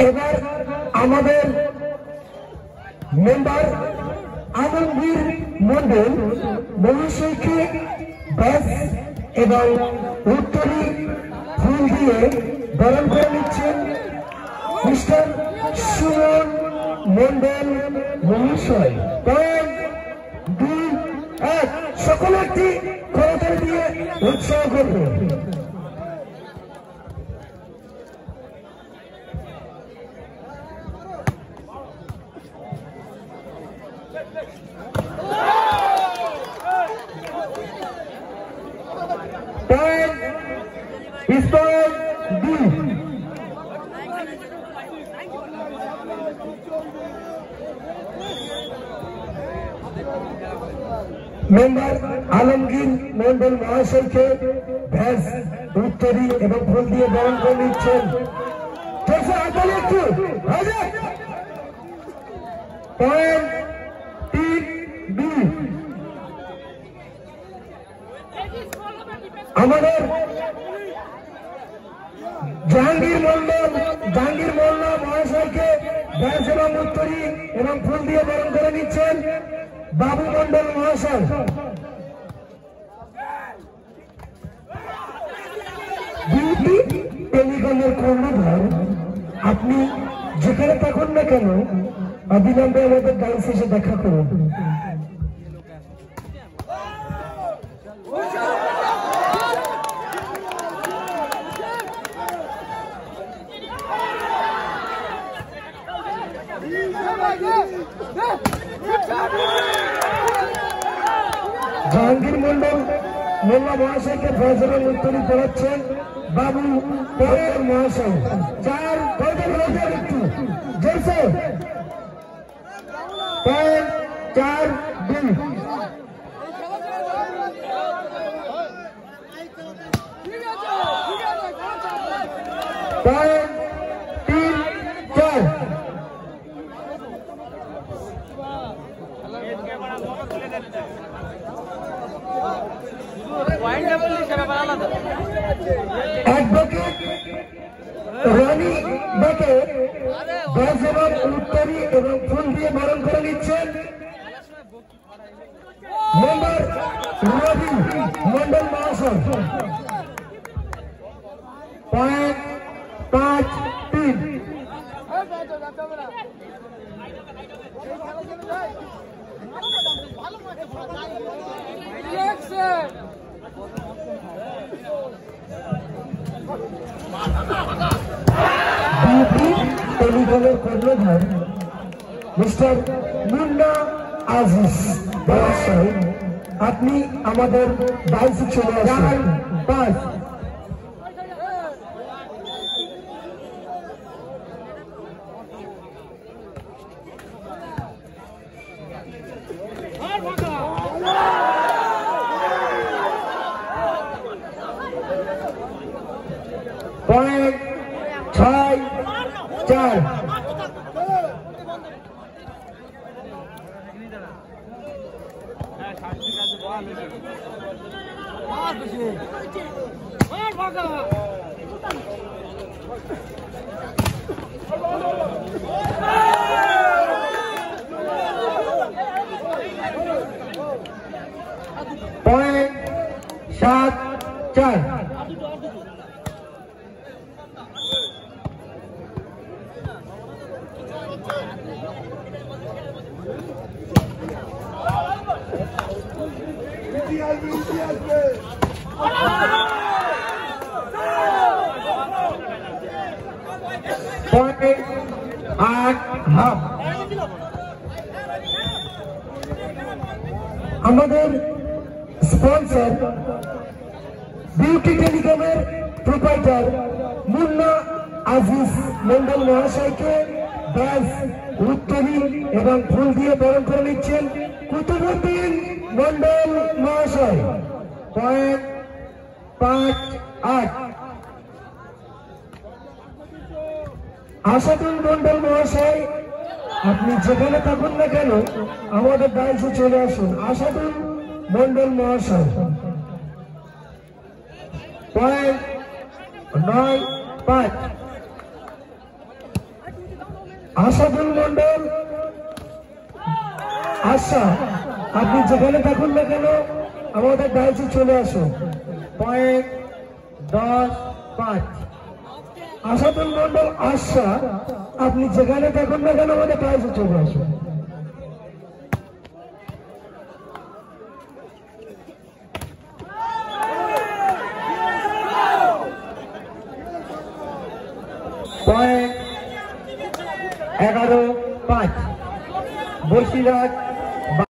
এবার আমাদের মেম্বার আলমগীর মন্ডল মহাশয়কে ব্যাস এবং উত্তরী ফুল দিয়ে বরণ করে নিচ্ছেন মিস্টার সুমন মন্ডল মহাশয়। 2, 1 সকলে একটি করতালি দিয়ে উৎসাহ করবে। মেম্বার আলমগীর মন্ডল মহাশয়কে ভ্যাস উত্তরী এবং ফুল দিয়ে বরণ করে নিচ্ছেন। একটু পয়েন্ট 3B আমাদের জাহাঙ্গীর মোল্লা মহাশয়কে ভ্যাস এবং উত্তরী এবং ফুল দিয়ে বরণ করে নিচ্ছেন বাবু মন্ডল মহাশয়। টেলিকমের কর্ণধার আপনি যেখানে থাকুন না কেন অবিলম্বে আমাদের ডান্স এসে দেখা করুন। জাহাঙ্গীর মোল্লা মহাশয়কে ফয়জলের উত্তরী পড়াচ্ছেন বাবু মন্ডল মহাশয়। 4 একটু জলসে 4B অ্যাডভোকেট রনি বেকে ব্যাস এবং উত্তরী এবং ফুল দিয়ে বরণ করে নিচ্ছেন মেম্বার রবি মন্ডল মহাশয়। 5-3 টেলিকমের কর্ণধার মিস্টার মুন্না আজিজ মহাশয়, আপনি আমাদের ডান্সে চলে আসেন। 5 6-4 7-4 8 হাফ আমাদের স্পন্সর বিউটি টেলিকমের প্রোপাইটার মুন্না আজিজ মন্ডল মহাশয়কে ব্যাস উত্তরী এবং ফুল দিয়ে বরণ করে নিচ্ছেন কুতুবুদ্দিন মন্ডল মহাশয়। পয়েন্ট 5-8। আসাদুল মন্ডল মহাশয়, আপনি যেখানে থাকুন না কেন আমাদের ডাইসে চলে আসুন। আসাদুল মন্ডল মহাশয়। পয়েন্ট 9-5। আসাদুল মন্ডল আশা, আপনি যেখানে থাকুন না কেন আমাদের ডাইসে চলে আসুন। পয়েন্ট 10-5। আসাদুল মন্ডল আশা, আপনি যেখানে থাকুন না কেন আমাদের ডাইসে চলে আসুন। পয়েন্ট 11-5। বসিরহাট